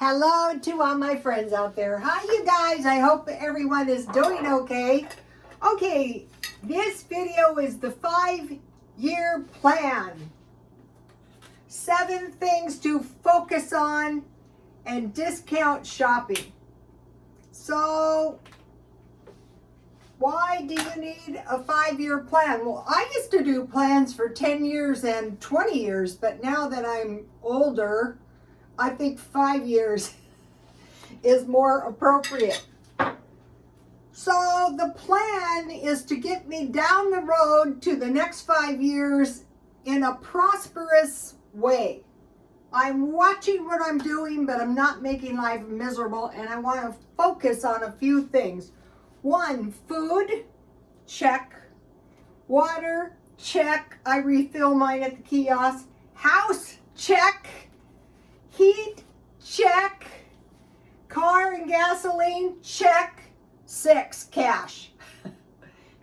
Hello to all my friends out there. Hi, you guys. I hope everyone is doing okay. Okay, this video is the 5-year plan. 7 things to focus on and discount shopping. So, why do you need a 5-year plan? Well, I used to do plans for 10 years and 20 years, but now that I'm older, I think 5 years is more appropriate. So the plan is to get me down the road to the next 5 years in a prosperous way. I'm watching what I'm doing, but I'm not making life miserable, and I want to focus on a few things. 1, food, check. Water, check. I refill mine at the kiosk. House, check. Heat, check. Car and gasoline, check. 6, cash.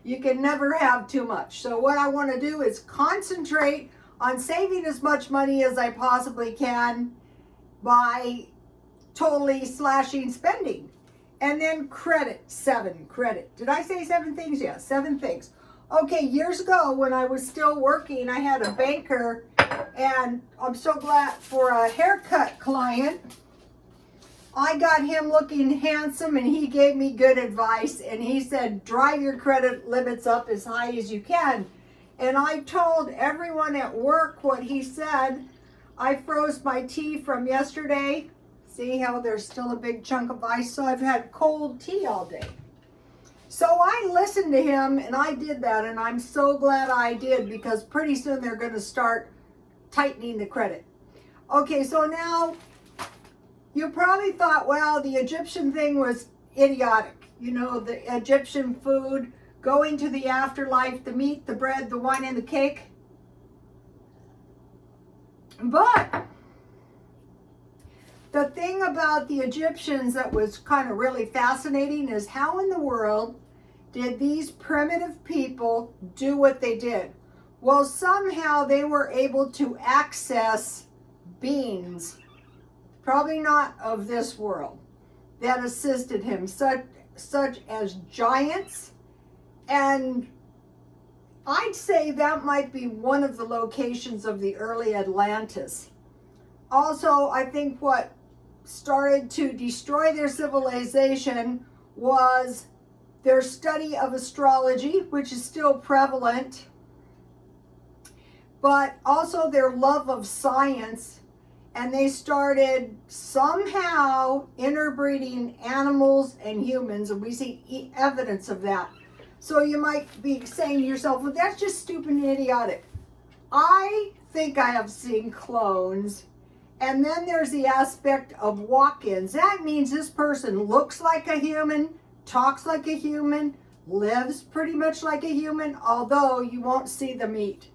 You can never have too much. So what I want to do is concentrate on saving as much money as I possibly can by totally slashing spending. And then credit, 7, credit. Did I say 7 things? Yeah, 7 things. Okay, years ago when I was still working, I had a banker, and I'm so glad for a haircut client. I got him looking handsome, and he gave me good advice, and he said, drive your credit limits up as high as you can. And I told everyone at work what he said. I froze my tea from yesterday. See how there's still a big chunk of ice? So I've had cold tea all day. So I listened to him, and I did that, and I'm so glad I did, because pretty soon they're going to start tightening the credit. Okay, so now you probably thought, well, the Egyptian thing was idiotic. You know, the Egyptian food, going to the afterlife, the meat, the bread, the wine, and the cake. But the thing about the Egyptians that was kind of really fascinating is how in the world did these primitive people do what they did? Well, somehow they were able to access beings, probably not of this world, that assisted him, such as giants. And I'd say that might be one of the locations of the early Atlantis. Also, I think what started to destroy their civilization was their study of astrology, which is still prevalent, but also their love of science. And they started somehow interbreeding animals and humans, and we see evidence of that. So you might be saying to yourself, well, that's just stupid and idiotic. I think I have seen clones. And then there's the aspect of walk-ins. That means this person looks like a human, talks like a human, lives pretty much like a human, although you won't see them eat.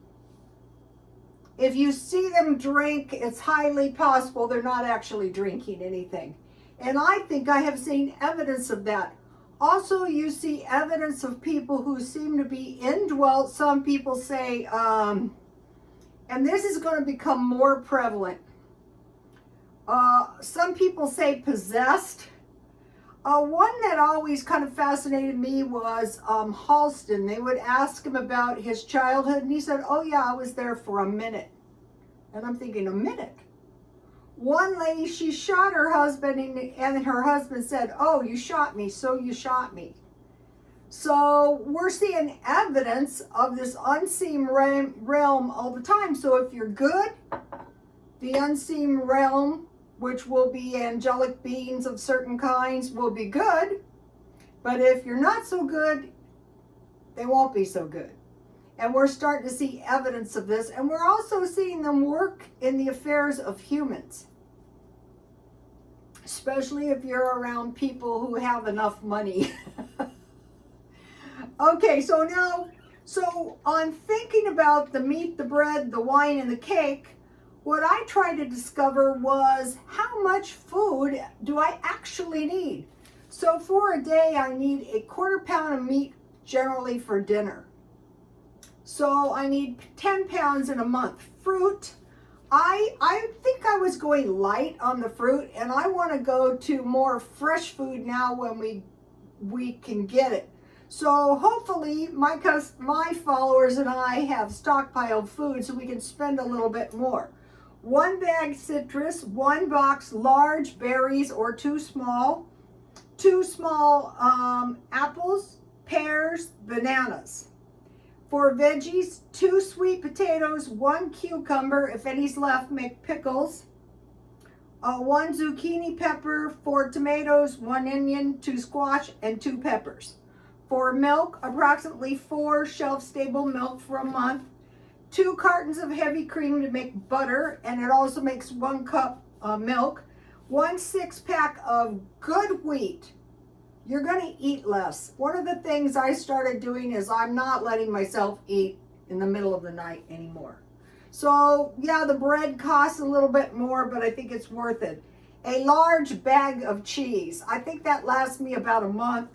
If you see them drink, it's highly possible they're not actually drinking anything. And I think I have seen evidence of that. Also, you see evidence of people who seem to be indwelt. Some people say, and this is going to become more prevalent. Some people say possessed. One that always kind of fascinated me was Halston. They would ask him about his childhood, and he said, oh yeah, I was there for a minute. And I'm thinking, a minute? One lady, she shot her husband, and her husband said, oh, you shot me, so you shot me. So we're seeing evidence of this unseen realm all the time. So if you're good, the unseen realm, which will be angelic beings of certain kinds, will be good. But if you're not so good, they won't be so good. And we're starting to see evidence of this. And we're also seeing them work in the affairs of humans. Especially if you're around people who have enough money. Okay, so now, on thinking about the meat, the bread, the wine, and the cake, what I tried to discover was how much food do I actually need? So for a day, I need a 1/4 pound of meat generally for dinner. So I need 10 pounds in a month. Fruit, I think I was going light on the fruit, and I want to go to more fresh food now when we can get it. So hopefully my followers and I have stockpiled food so we can spend a little bit more. 1 bag citrus, 1 box large berries or 2 small, 2 small apples, pears, bananas. For veggies, 2 sweet potatoes, 1 cucumber, if any's left, make pickles. 1 zucchini pepper, 4 tomatoes, 1 onion, 2 squash, and 2 peppers. For milk, approximately 4 shelf-stable milk for a month. 2 cartons of heavy cream to make butter, and it also makes 1 cup milk. 1 6-pack of good wheat. You're going to eat less. One of the things I started doing is I'm not letting myself eat in the middle of the night anymore. So yeah, the bread costs a little bit more, but I think it's worth it. A large bag of cheese. I think that lasts me about a month.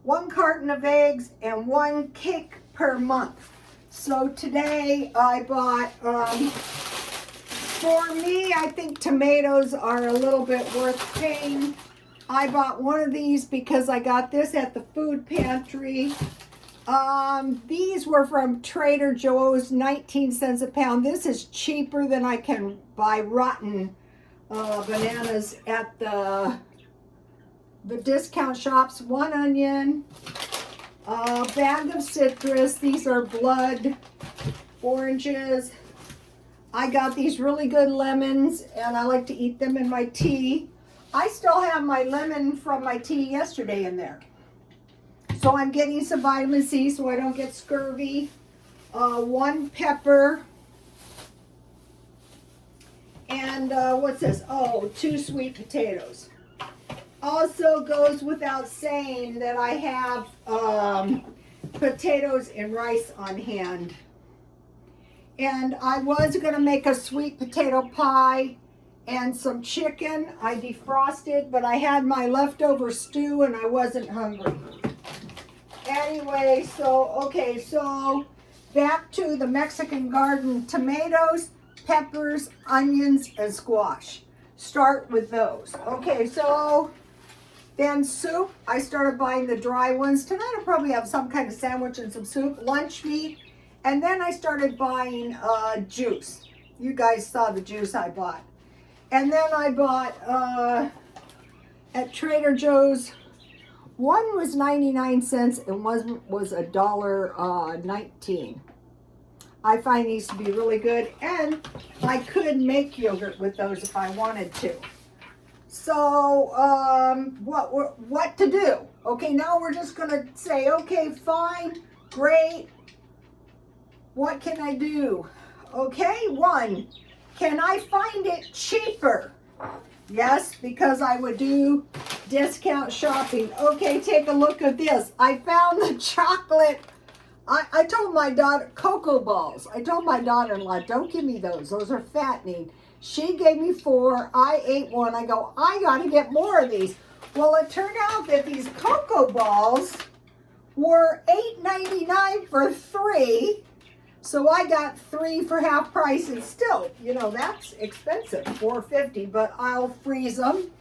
1 carton of eggs and 1 cake per month. So today I bought, for me, I think tomatoes are a little bit worth paying. I bought one of these because I got this at the food pantry. These were from Trader Joe's, 19 cents a pound. This is cheaper than I can buy rotten bananas at the discount shops. 1 onion, a bag of citrus. These are blood oranges. I got these really good lemons, and I like to eat them in my tea. I still have my lemon from my tea yesterday in there. So I'm getting some vitamin C so I don't get scurvy. 1 pepper. And what's this? Oh, 2 sweet potatoes. Also goes without saying that I have potatoes and rice on hand. And I was going to make a sweet potato pie and some chicken. I defrosted, but I had my leftover stew and I wasn't hungry. Anyway, so back to the Mexican garden. Tomatoes, peppers, onions, and squash. Start with those. Okay, so then soup. I started buying the dry ones. Tonight I'll probably have some kind of sandwich and some soup. Lunch meat. And then I started buying juice. You guys saw the juice I bought. And then I bought at Trader Joe's, one was 99 cents and one was $1.19. I find these to be really good, and I could make yogurt with those if I wanted to. So what to do? Okay, now we're just gonna say, okay, fine, great. What can I do? Okay, 1. Can I find it cheaper? Yes, because I would do discount shopping. Okay, take a look at this. I found the chocolate. I told my daughter, cocoa balls. I told my daughter-in-law, don't give me those. Those are fattening. She gave me 4. I ate 1. I go, I got to get more of these. Well, it turned out that these cocoa balls were $8.99 for 3. So I got 3 for half price, and still, you know, that's expensive, $4.50, but I'll freeze them.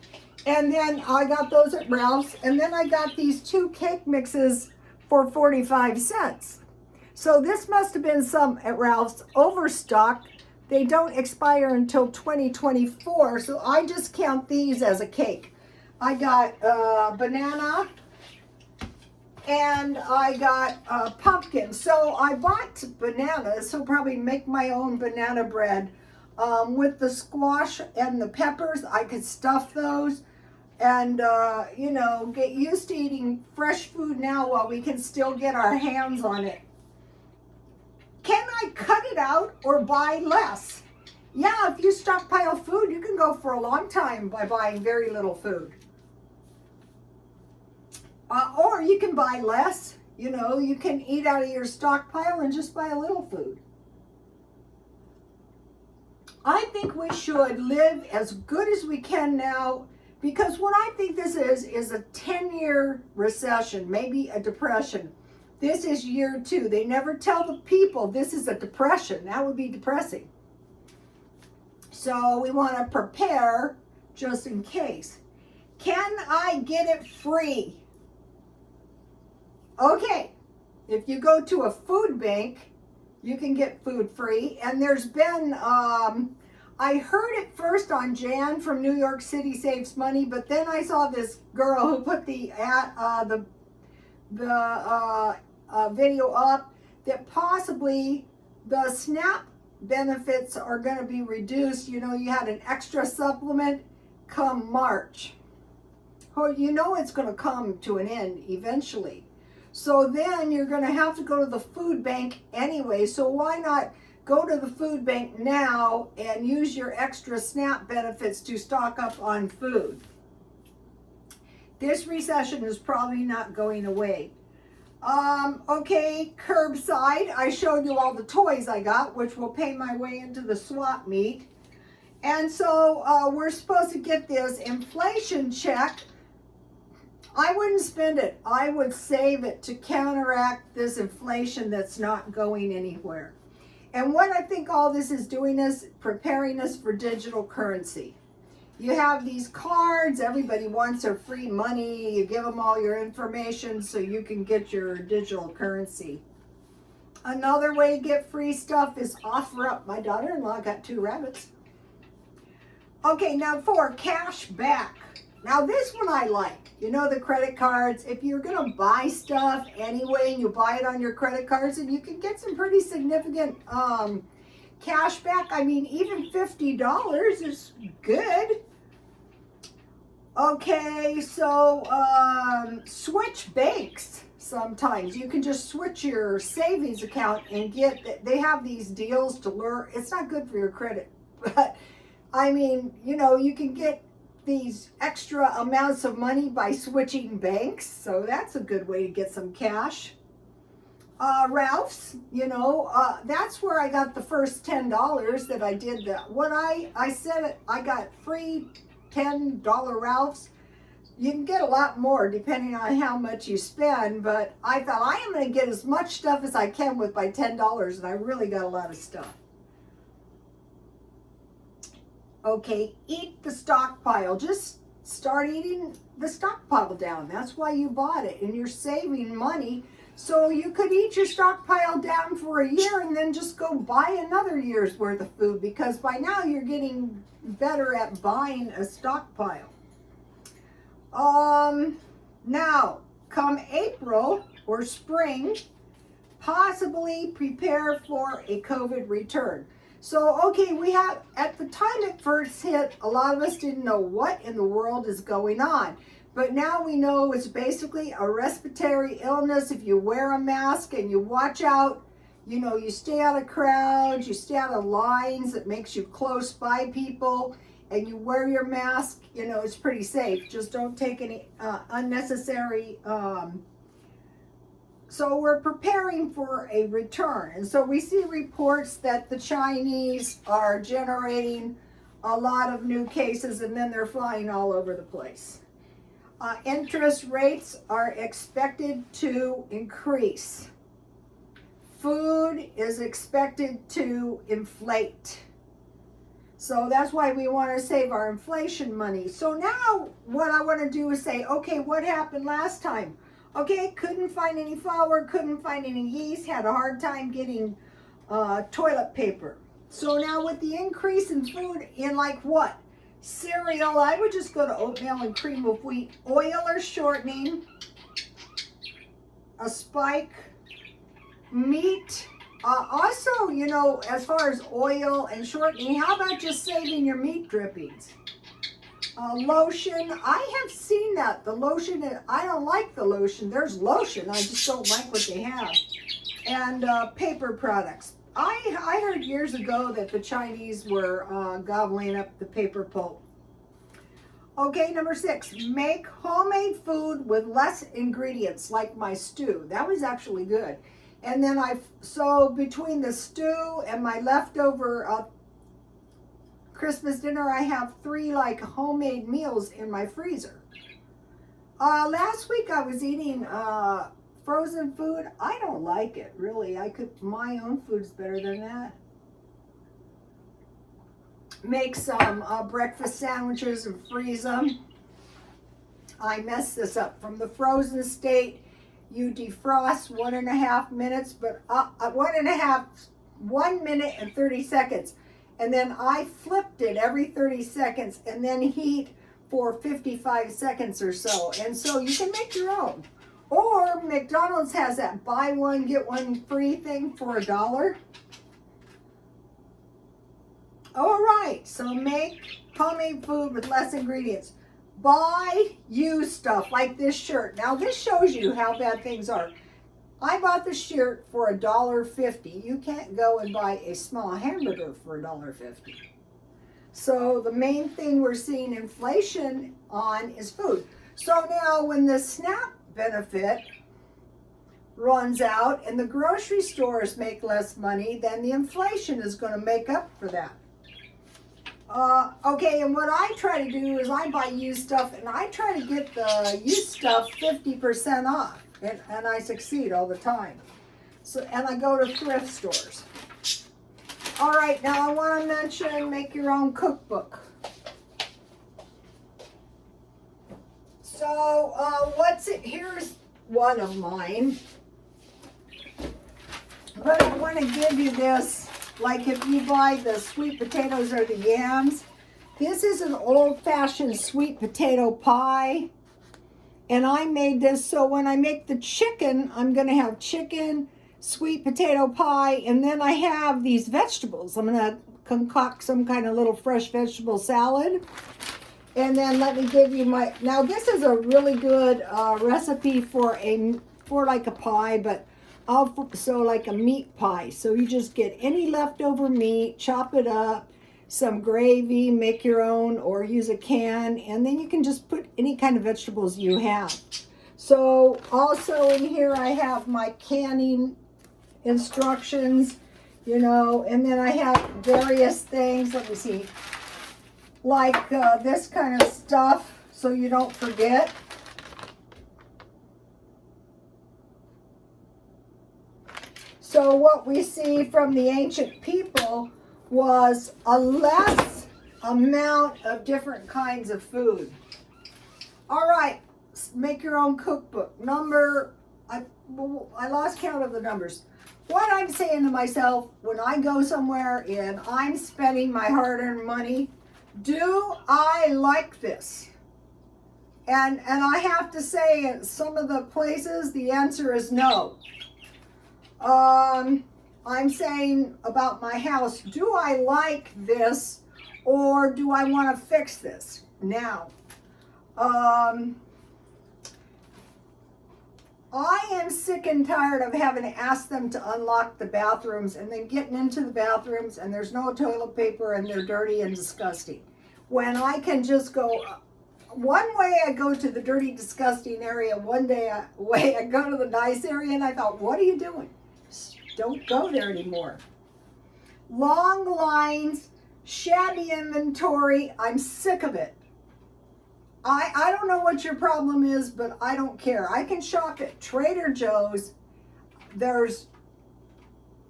And then I got those at Ralph's, and then I got these 2 cake mixes for 45 cents. So this must have been some at Ralph's overstock. They don't expire until 2024, so I just count these as a cake. I got banana, and I got pumpkin. So I bought bananas, so probably make my own banana bread. With the squash and the peppers, I could stuff those and, you know, get used to eating fresh food now while we can still get our hands on it. Can I cut it out or buy less? Yeah, if you stockpile food, you can go for a long time by buying very little food. Or you can buy less. You know, you can eat out of your stockpile and just buy a little food. I think we should live as good as we can now, because what I think this is a 10-year recession, maybe a depression. This is year 2. They never tell the people this is a depression. That would be depressing. So we want to prepare just in case. Can I get it free? Okay, if you go to a food bank, you can get food free. And there's been, I heard it first on Jan from New York City Saves Money, but then I saw this girl who put the video up that possibly the SNAP benefits are going to be reduced. You know, you had an extra supplement come March. Well, you know it's going to come to an end eventually. So then you're going to have to go to the food bank anyway. So why not go to the food bank now and use your extra SNAP benefits to stock up on food? This recession is probably not going away. Okay, curbside. I showed you all the toys I got, which will pay my way into the swap meet. And so we're supposed to get this inflation check. I wouldn't spend it. I would save it to counteract this inflation that's not going anywhere. And what I think all this is doing is preparing us for digital currency. You have these cards, everybody wants their free money, you give them all your information so you can get your digital currency. Another way to get free stuff is offer up. My daughter-in-law got 2 rabbits. Okay, now for cash back. Now this one I like. You know, the credit cards, if you're gonna buy stuff anyway and you buy it on your credit cards, and you can get some pretty significant cash back. I mean, even $50 is good. Okay, so switch banks sometimes. You can just switch your savings account and get, they have these deals to lure. It's not good for your credit, but I mean, you know, you can get these extra amounts of money by switching banks. So that's a good way to get some cash. Ralph's, you know, that's where I got the first $10 that I did that. What I said, I got free $10 Ralph's. You can get a lot more depending on how much you spend, but I thought I am going to get as much stuff as I can with my $10, and I really got a lot of stuff. Okay, eat the stockpile. Just start eating the stockpile down. That's why you bought it, and you're saving money. So you could eat your stockpile down for a year and then just go buy another year's worth of food, because by now you're getting better at buying a stockpile. Now, come April or spring, possibly prepare for a COVID return. So, okay, we have, at the time it first hit, a lot of us didn't know what in the world is going on. But now we know it's basically a respiratory illness. If you wear a mask and you watch out, you know, you stay out of crowds, you stay out of lines that makes you close by people, and you wear your mask, you know, it's pretty safe. Just don't take any unnecessary, so we're preparing for a return. And so we see reports that the Chinese are generating a lot of new cases, and then they're flying all over the place. Interest rates are expected to increase. Food is expected to inflate. So that's why we want to save our inflation money. So now what I want to do is say, okay, what happened last time? Okay, couldn't find any flour, couldn't find any yeast, had a hard time getting toilet paper. So now with the increase in food, in like what? Cereal, I would just go to oatmeal and cream of wheat. Oil or shortening, a spike, meat. Also, you know, as far as oil and shortening, how about just saving your meat drippings? Lotion, I have seen that. The lotion, I don't like the lotion. There's lotion, I just don't like what they have. And paper products. I heard years ago that the Chinese were gobbling up the paper pulp. Okay, number 6, make homemade food with less ingredients, like my stew. That was actually good. And then so between the stew and my leftover Christmas dinner, I have 3 like homemade meals in my freezer. Last week I was eating frozen food. I don't like it, really. My own food's better than that. make some breakfast sandwiches and freeze them. I messed this up. From the frozen state, you defrost 1.5 minutes, but 1 minute and 30 seconds. And then I flipped it every 30 seconds and then heat for 55 seconds or so. And so you can make your own. Or McDonald's has that buy one, get one free thing for $1. All right, so make homemade food with less ingredients. Buy used stuff like this shirt. Now this shows you how bad things are. I bought the shirt for $1.50. You can't go and buy a small hamburger for $1.50. So the main thing we're seeing inflation on is food. So now when the SNAP benefit runs out and the grocery stores make less money, then the inflation is going to make up for that. Okay, and what I try to do is I buy used stuff and I try to get the used stuff 50% off. And I succeed all the time. So, and I go to thrift stores. All right, now I want to mention make your own cookbook. So here's one of mine. But I want to give you this, like if you buy the sweet potatoes or the yams. This is an old-fashioned sweet potato pie. And I made this so when I make the chicken, I'm going to have chicken, sweet potato pie, and then I have these vegetables. I'm going to concoct some kind of little fresh vegetable salad. And then let me give you now this is a really good recipe for like a pie, but so like a meat pie. So you just get any leftover meat, chop it up, some gravy, make your own or use a can, and then you can just put any kind of vegetables you have. So also in here I have my canning instructions, you know, and then I have various things, let me see, like this kind of stuff so you don't forget. So what we see from the ancient people was a less amount of different kinds of food. All right, make your own cookbook. I lost count of the numbers. What I'm saying to myself when I go somewhere and I'm spending my hard-earned money, do I like this? And I have to say in some of the places the answer is no. I'm saying about my house, do I like this or do I want to fix this? Now, I am sick and tired of having to ask them to unlock the bathrooms and then getting into the bathrooms and there's no toilet paper and they're dirty and disgusting. When I can just go, one way I go to the dirty, disgusting area, one way I go to the nice area, and I thought, what are you doing? Don't go there anymore. Long lines, shabby inventory, I'm sick of it. I don't know what your problem is, but I don't care. I can shop at Trader Joe's. There's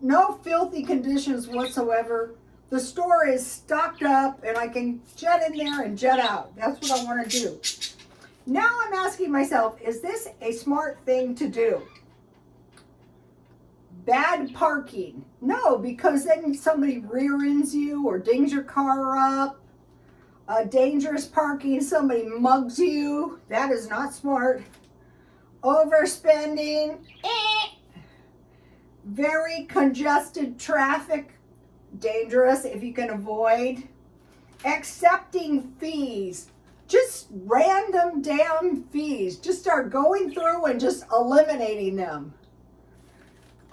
no filthy conditions whatsoever. The store is stocked up and I can jet in there and jet out. That's what I want to do. Now I'm asking myself, is this a smart thing to do? Bad parking. No, because then somebody rear ends you or dings your car up. Dangerous parking, somebody mugs you. That is not smart. Overspending. Very congested traffic. Dangerous if you can avoid. Accepting fees. Just random damn fees. Just start going through and just eliminating them.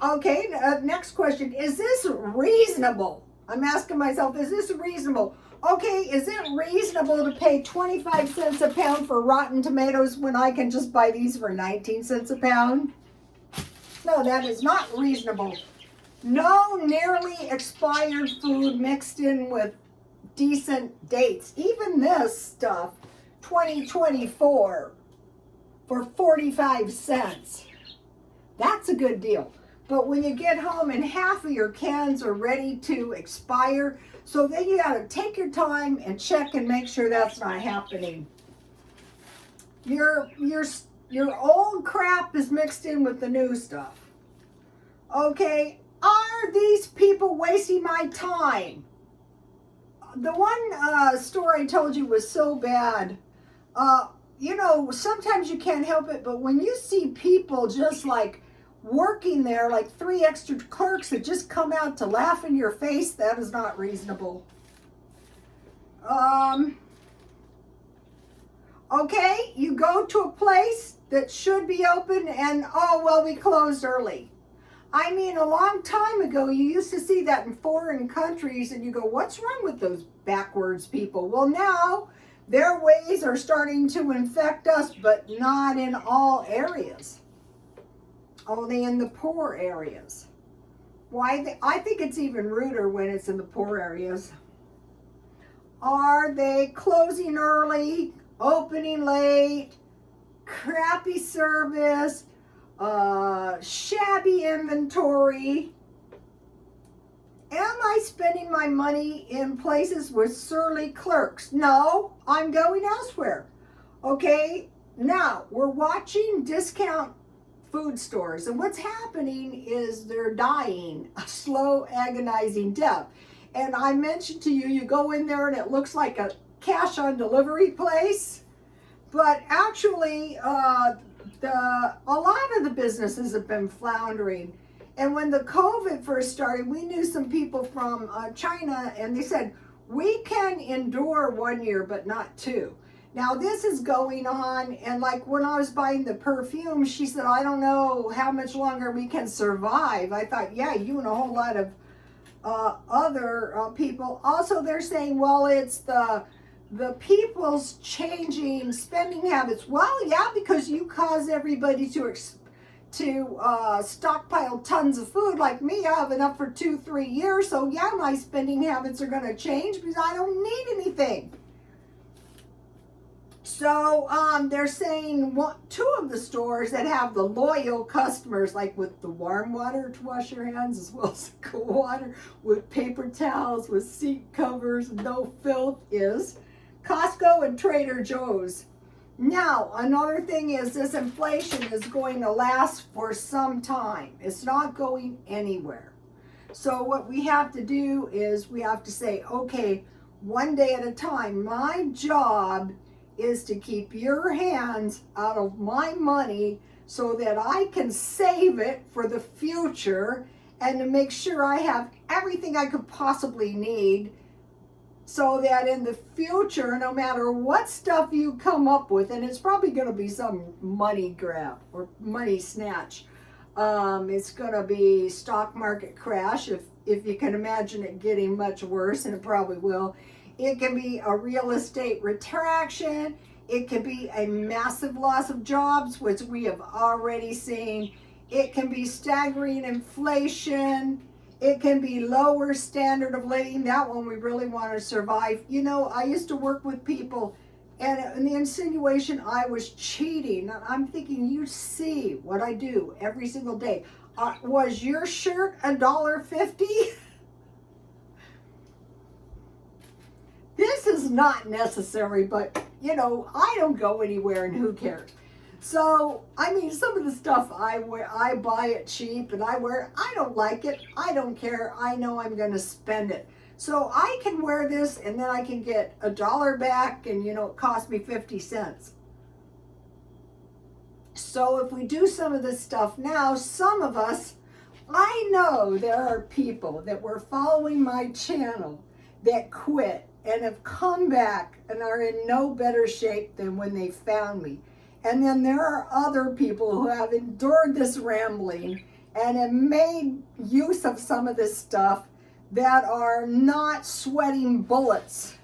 Okay, next question. Is this reasonable? I'm asking myself, is this reasonable? Okay, is it reasonable to pay 25 cents a pound for rotten tomatoes when I can just buy these for 19 cents a pound? No, that is not reasonable. No nearly expired food mixed in with decent dates. Even this stuff, 2024 for 45 cents. That's a good deal. But when you get home and half of your cans are ready to expire, so then you got to take your time and check and make sure that's not happening. Your old crap is mixed in with the new stuff. Okay, are these people wasting my time? The one story I told you was so bad. You know, sometimes you can't help it, but when you see people just like working there, like 3 extra clerks that just come out to laugh in your face, that is not reasonable. Okay, you go to a place that should be open and, oh, well, we closed early. I mean, a long time ago, you used to see that in foreign countries and you go, what's wrong with those backwards people? Well, now their ways are starting to infect us, but not in all areas. Only in the poor areas. Why? I think it's even ruder when it's in the poor areas. Are they closing early, opening late, crappy service, shabby inventory? Am I spending my money in places with surly clerks? No, I'm going elsewhere. Okay, now we're watching discount food stores, and what's happening is they're dying a slow, agonizing death. And I mentioned to you, you go in there and it looks like a cash on delivery place, but actually a lot of the businesses have been floundering. And when the COVID first started, we knew some people from China, and they said, we can endure 1 year, but not 2. Now this is going on, and like when I was buying the perfume, she said, I don't know how much longer we can survive. I thought, yeah, you and a whole lot of other people. Also, they're saying, well, it's the people's changing spending habits. Well, yeah, because you cause everybody to stockpile tons of food. Like me, I have enough for 2-3 years. So yeah, my spending habits are going to change because I don't need anything. So they're saying 2 of the stores that have the loyal customers, like with the warm water to wash your hands as well as cool water, with paper towels, with seat covers, no filth, is Costco and Trader Joe's. Now, another thing is this inflation is going to last for some time. It's not going anywhere. So what we have to do is we have to say, okay, one day at a time. My job is to keep your hands out of my money so that I can save it for the future and to make sure I have everything I could possibly need so that in the future, no matter what stuff you come up with, and it's probably going to be some money grab or money snatch, it's going to be stock market crash if you can imagine it getting much worse, and it probably will. It can be a real estate retraction. It can be a massive loss of jobs, which we have already seen. It can be staggering inflation. It can be lower standard of living. That one we really want to survive. You know, I used to work with people, and in the insinuation I was cheating. I'm thinking, you see what I do every single day. Was your shirt $1.50? This is not necessary, but you know, I don't go anywhere and who cares? So, I mean, some of the stuff I wear, I buy it cheap and I wear it. I don't like it. I don't care. I know I'm going to spend it. So I can wear this and then I can get $1 back and, you know, it cost me 50 cents. So if we do some of this stuff now, some of us, I know there are people that were following my channel that quit and have come back and are in no better shape than when they found me. And then there are other people who have endured this rambling and have made use of some of this stuff that are not sweating bullets.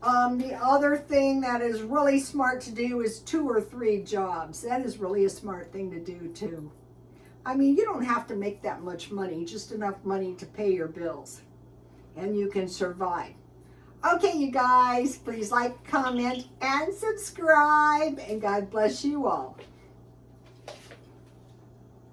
The other thing that is really smart to do is 2 or 3 jobs. That is really a smart thing to do too. I mean, you don't have to make that much money, just enough money to pay your bills, and you can survive. Okay, you guys, please like, comment, and subscribe, and God bless you all.